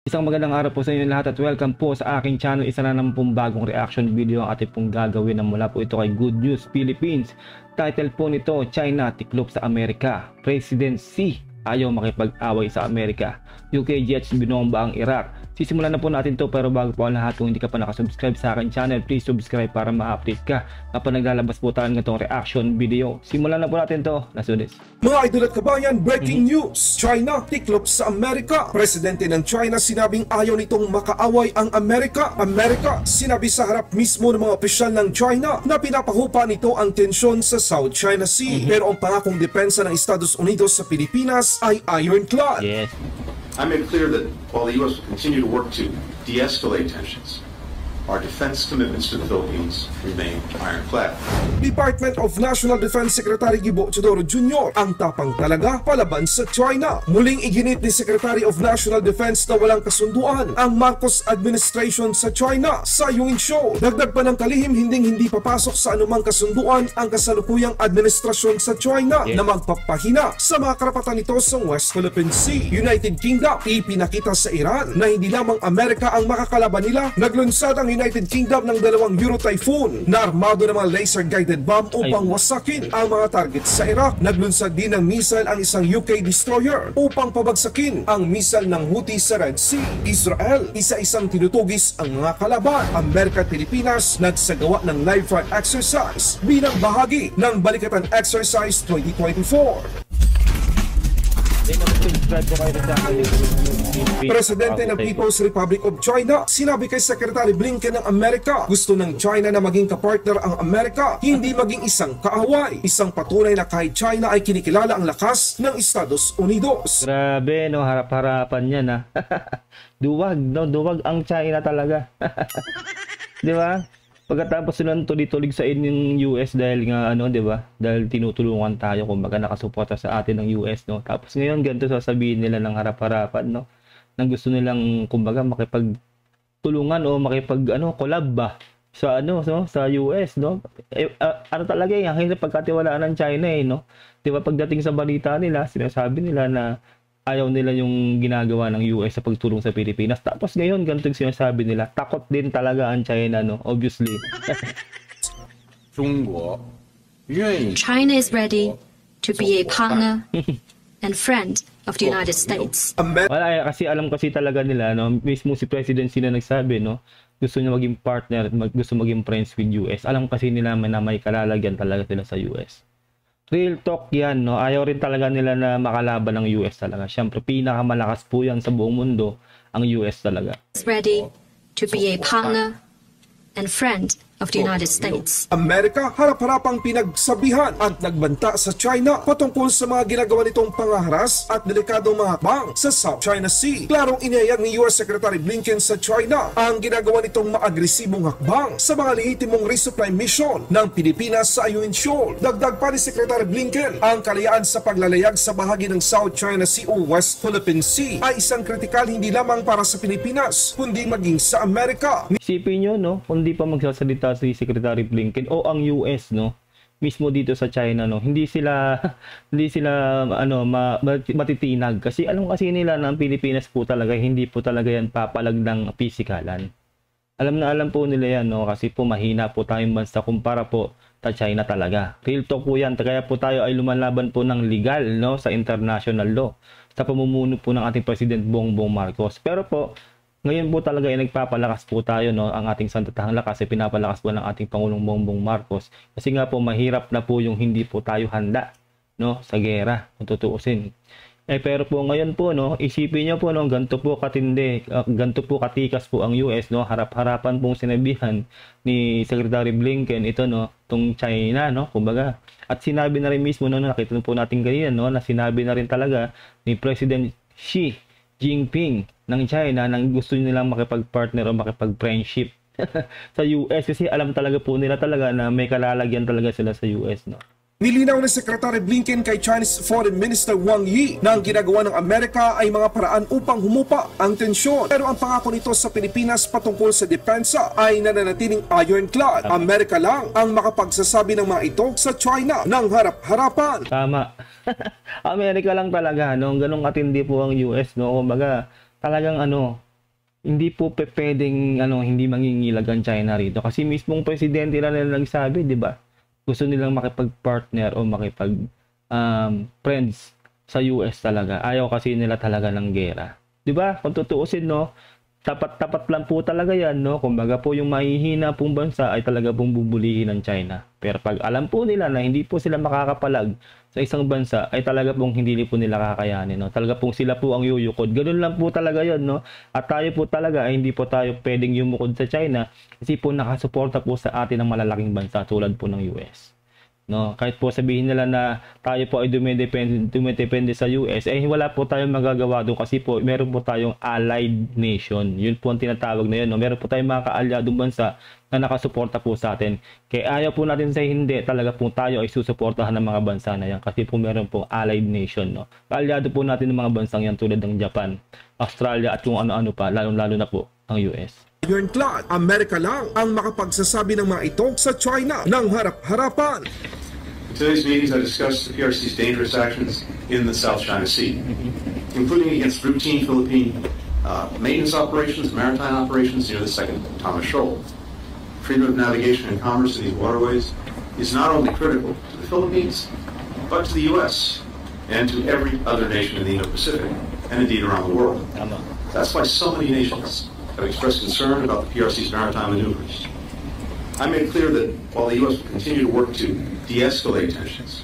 Isang magandang araw po sa inyo lahat at welcome po sa aking channel. Isa na naman pong bagong reaction video ang ating pong gagawin na mula po ito kay Good News Philippines. Title po nito, China tiklop sa Amerika. President Xi ayaw makipag-away sa Amerika. UK jets binomba ang Iraq. Sisimulan na po natin to, pero bago po ang lahat, kung hindi ka pa nakasubscribe sa akin channel, please subscribe para ma-update ka kapag naglalabas po tayo ng itong reaction video. Simulan na po natin to. Let's do this. Mga idol at kabayan, breaking news! China tiklop sa Amerika. Presidente ng China sinabing ayaw nitong makaaway ang Amerika. Sinabi sa harap mismo ng mga opisyal ng China na pinapahupa nito ang tensyon sa South China Sea. Pero ang pangakong depensa ng Estados Unidos sa Pilipinas ay ironclad. Yes. I made clear that while the U.S. will continue to work to de-escalate tensions, our defense commitments to the Philippines remain ironclad. Department of National Defense Secretary Gibo Teodoro Jr. ang tapang talaga palaban sa China. Muling iginit ni Secretary of National Defense na walang kasunduan ang Marcos administration sa China sa UN show. Dagdag pa ng kalihim, hindi papasok sa anumang kasunduan ang kasalukuyang administrasyon sa China na magpapahina sa mga karapatan nito sa West Philippine Sea. United Kingdom ipinakita sa Iran na hindi lamang Amerika ang makakalaban nila. Naglunsad ang United Kingdom ng dalawang Euro Typhoon na armado ng mga laser-guided bomb upang wasakin ang mga target sa Iraq. Naglunsad din ng missile ang isang UK destroyer upang pabagsakin ang missile ng Houthi sa Red Sea. Israel, isa-isang tinutugis ang mga kalaban. Amerika at Pilipinas nagsagawa ng live fire exercise bilang bahagi ng Balikatan Exercise 2024. Presidente ng People's Republic of China sinabi kay Secretary Blinken ng Amerika, gusto ng China na maging kapartner ang Amerika, hindi maging isang kaaway. Isang patunay na kahit China ay kinikilala ang lakas ng Estados Unidos. Grabe, no, harap-harapan niya na. Duwag, no, duwag ang China talaga. Di ba? Pagkatapos silang tulig-tulig sa inyong US dahil nga ano, 'di ba? Dahil tinutulungan tayo, kumbaga nakasuporta sa atin ng US, no. Tapos ngayon ganito sasabihin nila ng harap-harapan, no. Nang gusto nilang kumbaga makipagtulungan o collab ba sa ano, no, sa US, no. Ano talaga yung hirap pagkatiwalaan ng China no. 'Di ba pagdating sa balita nila, sinasabi nila na ayaw nila yung ginagawa ng US sa pagtulong sa Pilipinas. Tapos ngayon, ganito yung sinasabi nila. Takot din talaga ang China, no? Obviously. China is ready to be a partner and friend of the United States. Wala, kasi alam kasi talaga nila, no? Mismo si President Xi na nagsabi, no? Gusto niya maging partner, gusto maging friends with US. Alam kasi nila na may kalalagyan talaga sila sa US. Real talk yan, no? Ayaw rin talaga nila na makalaban ng US talaga. Siyempre, pinakamalakas po yan sa buong mundo, ang US talaga. Ready to be a partner and friend of the United States. Amerika harap-harapang pinagsabihan at nagbanta sa China patungkol sa mga ginagawa nitong pangaharas at delikadong mga hakbang sa South China Sea. Klarong inihayag ni US Secretary Blinken sa China ang ginagawa nitong maagresibong hakbang sa mga lehitimong resupply mission ng Pilipinas sa Ayungin Shoal. Dagdag pa ni Secretary Blinken, ang kalayaan sa paglalayag sa bahagi ng South China Sea o West Philippine Sea ay isang kritikal hindi lamang para sa Pilipinas, kundi maging sa Amerika. Isipin nyo, no? Kundi pa magsasalita si Secretary Blinken o ang US, no, mismo dito sa China, no, hindi sila matitinag kasi alam kasi nila na ang Pilipinas po talaga hindi po talaga yan papalag ng pisikalan. Alam po nila yan, no, kasi po mahina po tayong bansa kumpara po sa China talaga. Real talk po yan, kaya po tayo ay lumalaban po ng legal, no, sa international law sa pamumuno po ng ating President Bongbong Marcos. Pero po ngayon po talaga ay nagpapalakas po tayo, no, ang ating sandatahang lakas ay pinapalakas po ng ating Pangulong Bongbong Marcos kasi nga po mahirap na po yung hindi po tayo handa, no, sa gera kung tutuusin. Pero po ngayon po, no, isipin niyo po, no, ganito po katindi, ganito po katikas po ang US, no, harap-harapan pong sinabihan ni Secretary Blinken ito, no, tong China, no, kumbaga. At sinabi na rin mismo, no, nakita po natin kanina, no, na sinabi na rin talaga ni President Xi Jinping ng China nang gusto nilang makipag-partner o makipag-friendship sa US kasi alam talaga po nila talaga na may kalalagyan talaga sila sa US, no. Nilinaw ni Secretary Blinken kay Chinese Foreign Minister Wang Yi na ang ginagawa ng Amerika ay mga paraan upang humupa ang tensyon. Pero ang pangako nito sa Pilipinas patungkol sa depensa ay nananatiling ironclad. Amerika lang ang makapagsasabi ng mga ito sa China ng harap-harapan. Tama. Amerika lang talaga, no? Ganun katindi po ang US, no? Kumbaga, talagang hindi po pwedeng hindi mangingilag ang China rito kasi mismong presidente na nila nagsabi, 'di ba? Gusto nilang makipag-partner o makipag friends sa US talaga. Ayaw kasi nila talaga ng gera. 'Di ba? Kung tutuusin, no, tapat-tapat lang po talaga 'yan, no. Kumbaga po yung mahihina pong bansa ay talaga pong bubulihin ng China. Pero pag alam po nila na hindi po sila makakapalag sa isang bansa, ay talaga pong hindi po nila kakayanin, no. Talaga pong sila po ang yuyukod. Ganun lang po talaga 'yon, no. At tayo po talaga ay hindi po tayo pwedeng yumukod sa China kasi po nakasuporta po sa atin ng malalaking bansa tulad po ng US. No, kahit po sabihin nila na tayo po ay dumidepende sa US, eh wala po tayong magagawa doon kasi po meron po tayong allied nation. Yun po ang tinatawag na yun, no? Meron po tayong mga kaalyadong bansa na nakasuporta po sa atin. Kaya ayaw po natin sa hindi, talaga po tayo ay susuportahan ng mga bansa na yan kasi po meron po allied nation, no. Kaalyado po natin ng mga bansang yan tulad ng Japan, Australia at kung ano-ano pa, lalong-lalo na po ang US. Ironclad, Amerika lang ang makapagsasabi ng mga ito sa China ng harap-harapan. In today's meetings, I discussed the PRC's dangerous actions in the South China Sea, including against routine Philippine maintenance operations, maritime operations near the second Thomas Shoal. Freedom of navigation and commerce in these waterways is not only critical to the Philippines, but to the U.S. and to every other nation in the Indo-Pacific, and indeed around the world. That's why so many nations have expressed concern about the PRC's maritime maneuvers. I made clear that while the U.S. will continue to work to de-escalate tensions,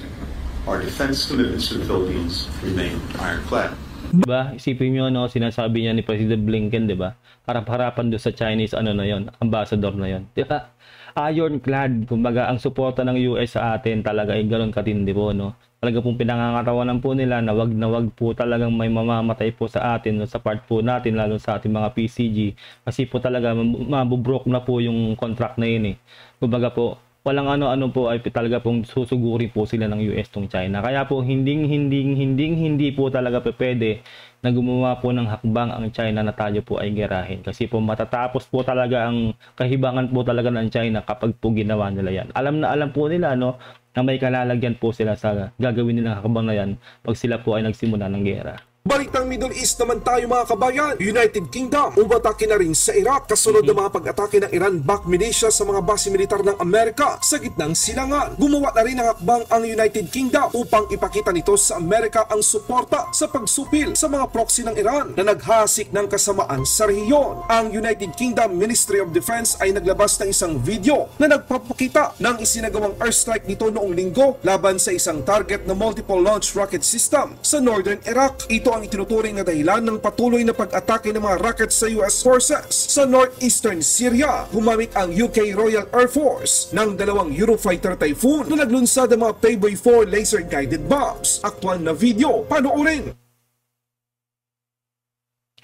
our defense commitments to the Philippines remain ironclad. Diba? Isipin nyo, no, sinasabi niya ni President Blinken, diba? Harap-harapan doon sa Chinese, na yon, ambassador na yon. Diba? Ironclad, kumbaga, ang suporta ng US sa atin talaga ay gano'n katindi po, no? Talaga pong pinangangatawanan po nila na wag po talagang may mamamatay po sa atin, no, sa part po natin, lalo sa ating mga PCG. Kasi po talaga, mabubroke na po yung contract na yun, eh. Kumbaga po, walang ano-ano po ay talaga pong susuguri po sila ng US tong China. Kaya po hindi po talaga pwede na gumawa po ng hakbang ang China na tayo po ay gerahin. Kasi po matatapos po talaga ang kahibangan po talaga ng China kapag po ginawa nila yan. Alam na alam po nila, no, na may kalalagyan po sila sa gagawin nilang hakbang na yan pag sila po ay nagsimula ng gera. Balitang Middle East naman tayo mga kabayan. United Kingdom umatake na rin sa Iraq kasunod ng mga pag-atake ng Iran-backed militia sa mga base militar ng Amerika sa gitnang silangan. Gumawa na rin ng hakbang ang United Kingdom upang ipakita nito sa Amerika ang suporta sa pagsupil sa mga proxy ng Iran na naghahasik ng kasamaan sa rehiyon. Ang United Kingdom Ministry of Defense ay naglabas ng isang video na nagpapakita ng isinagawang airstrike nito noong linggo laban sa isang target na multiple launch rocket system sa northern Iraq. Ito ang itinuturing na dahilan ng patuloy na pag-atake ng mga rockets sa US forces sa northeastern Syria. Gumamit ang UK Royal Air Force ng 2 Eurofighter Typhoon na naglunsad ng mga Playboy 4 laser-guided bombs. Aktual na video, panoorin!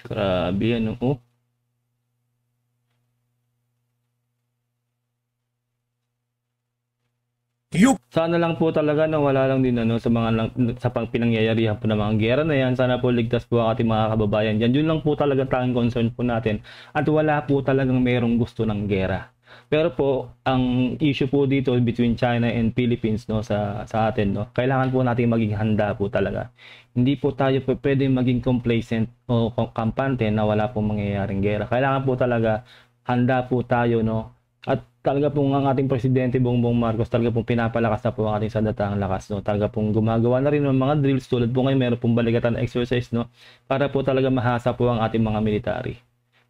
Grabe, ano, oh. Sana lang po talaga na wala lang din sa mga sa pinangyayarihan po ng mga gera na yan. Sana po ligtas po ang ating mga kababayan diyan. Yun lang po talaga tanging concern po natin. At wala po talagang merong gusto ng gera. Pero po ang issue po dito between China and Philippines, no, sa atin, no. Kailangan po natin maging handa po talaga. Hindi po tayo pwedeng maging complacent o kampante na wala pong mangyayaring gera. Kailangan po talaga handa po tayo, no. At talaga pong ang ating Presidente Bongbong Marcos talaga pong pinapalakas na po ang ating sandatahang lakas, no. Talaga pong gumagawa na rin ng mga drills tulad po ngayon meron pong balikatan exercise, no, para po talaga mahasa po ang ating mga military.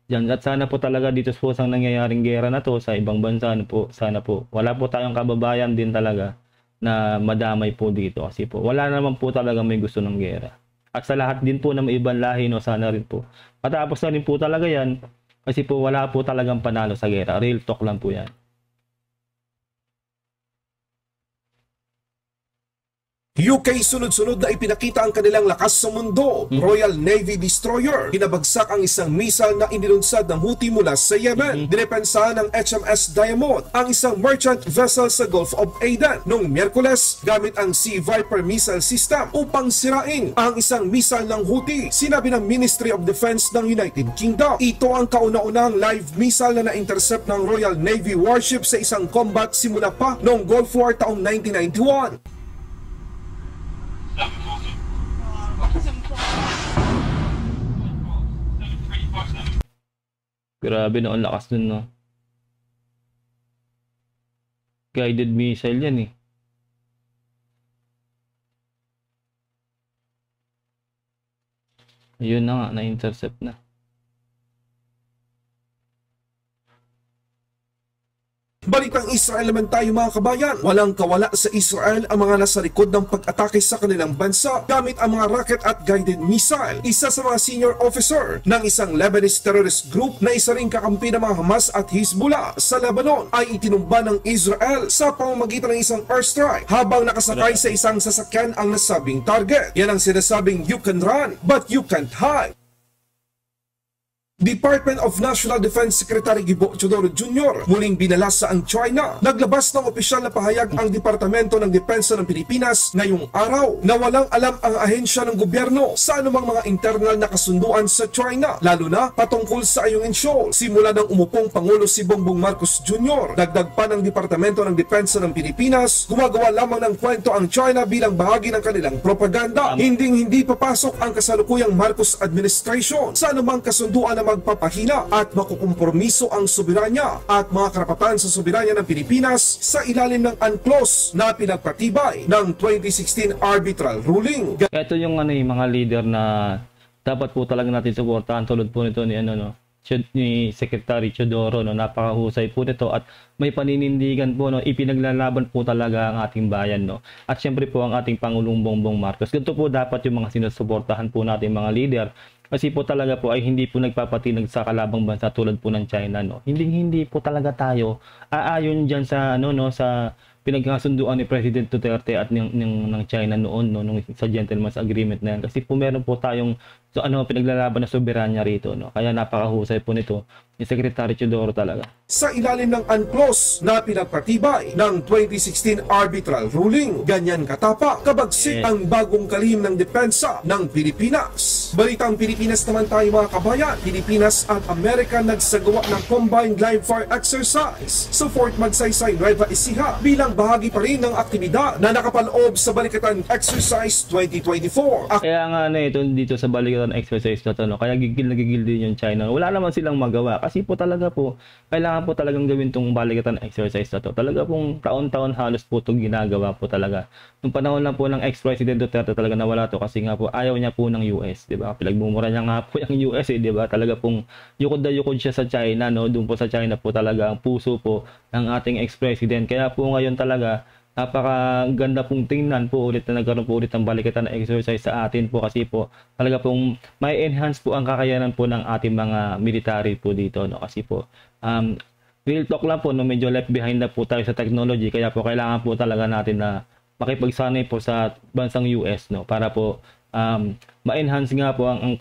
Diyan, at sana po talaga dito po sa nangyayaring gera na to sa ibang bansa, no, po, sana po wala po tayong kababayan din talaga na madamay po dito kasi po wala naman po talaga may gusto ng gera. At sa lahat din po na may ibang lahi, no, sana rin po matapos na rin po talaga yan kasi po wala po talagang panalo sa gera. Real talk lang po yan. UK sunod-sunod na ipinakita ang kanilang lakas sa mundo. Royal Navy Destroyer, pinabagsak ang isang missile na inilunsad ng Houthi mula sa Yemen. Dinepensahan ng HMS Diamond ang isang merchant vessel sa Gulf of Aden noong Miyerkules gamit ang Sea Viper missile system upang sirain ang isang missile ng Houthi. Sinabi ng Ministry of Defense ng United Kingdom, ito ang kauna-unahang live missile na na-intercept ng Royal Navy warship sa isang combat simula pa noong Gulf War taong 1991. Grabe no, ang lakas nun, no. Guided missile yan eh. Ayun na nga, na-intercept na. Balitang Israel naman tayo mga kabayan. Walang kawala sa Israel ang mga nasa likod ng pag-atake sa kanilang bansa gamit ang mga rocket at guided missile. Isa sa mga senior officer ng isang Lebanese terrorist group na isa ring kakampi ng mga Hamas at Hezbollah sa Lebanon ay itinumba ng Israel sa pamamagitan ng isang airstrike habang nakasakay sa isang sasakyan ang nasabing target. Yan ang sinasabing you can run but you can't hide. Department of National Defense Secretary Gibo Teodoro Jr. muling binalasa ang China. Naglabas ng opisyal na pahayag ang Departamento ng Depensa ng Pilipinas ngayong araw na walang alam ang ahensya ng gobyerno sa anumang mga internal na kasunduan sa China, lalo na patungkol sa Ayungin Shoal. Simula ng umupong Pangulo si Bongbong Marcos Jr., dagdag pa ng Departamento ng Depensa ng Pilipinas, gumagawa lamang ng kwento ang China bilang bahagi ng kanilang propaganda. Hindi papasok ang kasalukuyang Marcos administration sa anumang kasunduan na magpapahina at makukompromiso ang soberanya at mga karapatan sa soberanya ng Pilipinas sa ilalim ng UNCLOS na pinagpatibay ng 2016 arbitral ruling. Ito yung mga leader na dapat po talaga natin suportahan, tulad po nito ni Secretary Teodoro, no, napakahusay po nito at may paninindigan po, no, ipinaglalaban po talaga ang ating bayan, no. At syempre po ang ating Pangulong Bongbong Marcos. Ganito po dapat yung mga sinusuportahan po natin mga leader. Kasi po talaga po ay hindi po nagpapatinag sa kalabang bansa tulad po ng China, no. Hindi po talaga tayo aayon diyan sa sa pinagkasunduan ni President Duterte at ng China noon, no, nung sa gentleman's agreement na yan. Kasi po meron po tayong pinaglalaban na soberanya rito, no. Kaya napakahusay po nito ni Secretary Teodoro talaga. Sa ilalim ng UNCLOS na pinagpatibay ng 2016 arbitral ruling, ganyan katapak kabagsik ang bagong kalihim ng depensa ng Pilipinas. Balitang Pilipinas naman tayo mga kabayan. Pilipinas at Amerika nagsagawa ng combined live fire exercise sa Fort Magsaysay, Nueva Ecija bilang bahagi pa rin ng aktibidad na nakapaloob sa Balikatan Exercise 2024. Kaya nga dito sa Balikatan Exercise na to, no, kaya gigil din yung China. Wala naman silang magawa kasi po talaga po kailangan po talagang gawin tong Balikatan Exercise na to. Talaga pong taon-taon halos po itong ginagawa po talaga. Nung panahon lang po ng ex-President Duterte talaga nawala to kasi nga po ayaw niya po ng US, di ba? Pinagbumura niya nga po yung US, di ba? Talaga pong yukod na yukod siya sa China, no? Doon po sa China po talaga ang puso po ng ating ex-president. Kaya po ngayon talaga napakaganda pong tingnan po ulit na nagkaroon po ulit ng Balikatan Exercise sa atin po kasi po talaga pong may enhance po ang kakayanan po ng ating mga military po dito, no? Kasi po real talk lang po, no, medyo left behind na po tayo sa technology, kaya po kailangan po talaga natin na makipagsanay po sa bansang US, no, para po ma-enhance nga po ang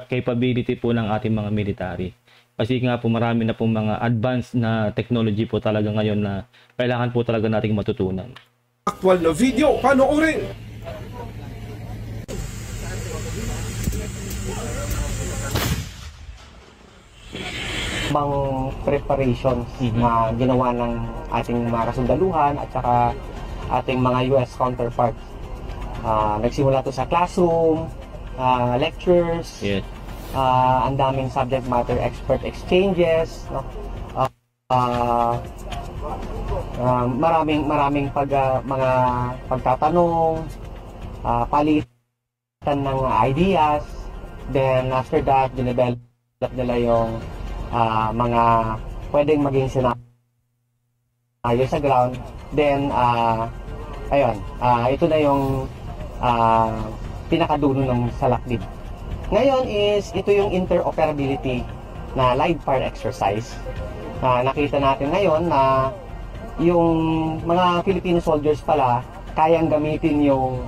capability po ng ating mga military. Kasi nga po marami na pong mga advanced na technology po talaga ngayon na kailangan po talaga nating matutunan. Aktwal na video, panoorin! Ibang preparations na ginawa ng ating mga kasundaluhan at saka ating mga US counterparts. Nagsimula to sa classroom, lectures, ang daming subject matter expert exchanges, no? Maraming mga pagtatanong, palitan ng ideas, then after that dinevelop nila yung mga pwedeng maging scenario sa ground. Then ito na yung pinakadulo ng salakdib. Ngayon is ito yung interoperability na live fire exercise. Nakita natin ngayon na yung mga Filipino soldiers pala kayang gamitin yung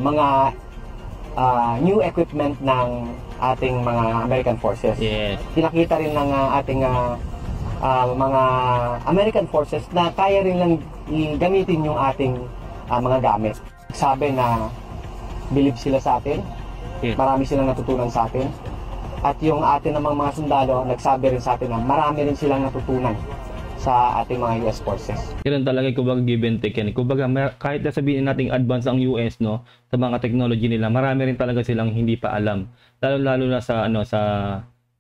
mga new equipment ng ating mga American forces. Pinakita rin ng ating mga American forces na kaya rin lang gamitin yung ating mga gamit. Sabi na believe sila sa atin, marami silang natutunan sa atin, at yung atin namang mga sundalo nagsabi rin sa atin na marami rin silang natutunan sa ating mga US forces. Yan talaga kumbaga give and take yan. Kumbaga kahit na sabihin nating advance ang US, no, sa mga technology nila, marami rin talaga silang hindi pa alam. Lalo na sa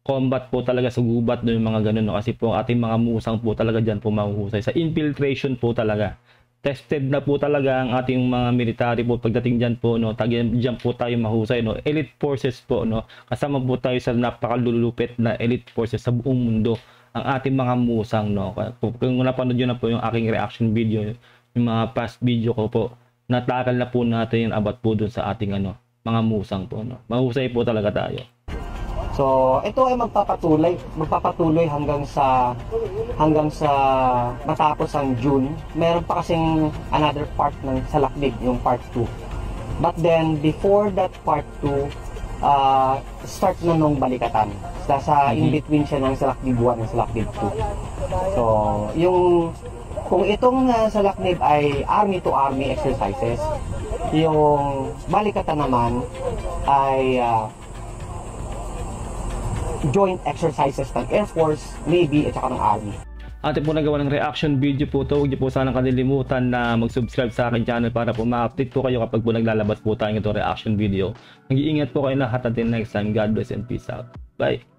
combat po talaga sa gubat, no, yung mga ganun, no? Kasi po ating mga musang po talaga dyan po mahuhusay sa infiltration po talaga. Tested na po talaga ang ating mga military po pagdating dyan po, no? Dyan po tayo mahusay, no? Elite forces po, no? Kasama po tayo sa napakalulupit na elite forces sa buong mundo, ang ating mga musang, no? Kung napanood nyo na po yung aking reaction video, yung mga past video ko po, natakal na po natin yung about po dun sa ating mga musang po, no? Mahusay po talaga tayo. So, ito ay magpapatuloy hanggang sa matapos ang June. Meron pa kasing another part ng Salaknib, yung part 2. But then, before that part 2, start na nung balikatan. Sa in-between siya ng Salaknib 1 and Salaknib 2. So, kung itong Salaknib ay army-to-army exercises, yung balikatan naman ay joint exercises ng Air Force, Navy, at saka ng Army. Atin po nagawa ng reaction video po to. Huwag niyo po sanang kalilimutan na mag-subscribe sa akin channel para po ma-update po kayo kapag po naglalabas po tayo ng reaction video. Mag-iingat po kayo lahat. Until next time, God bless and peace out. Bye!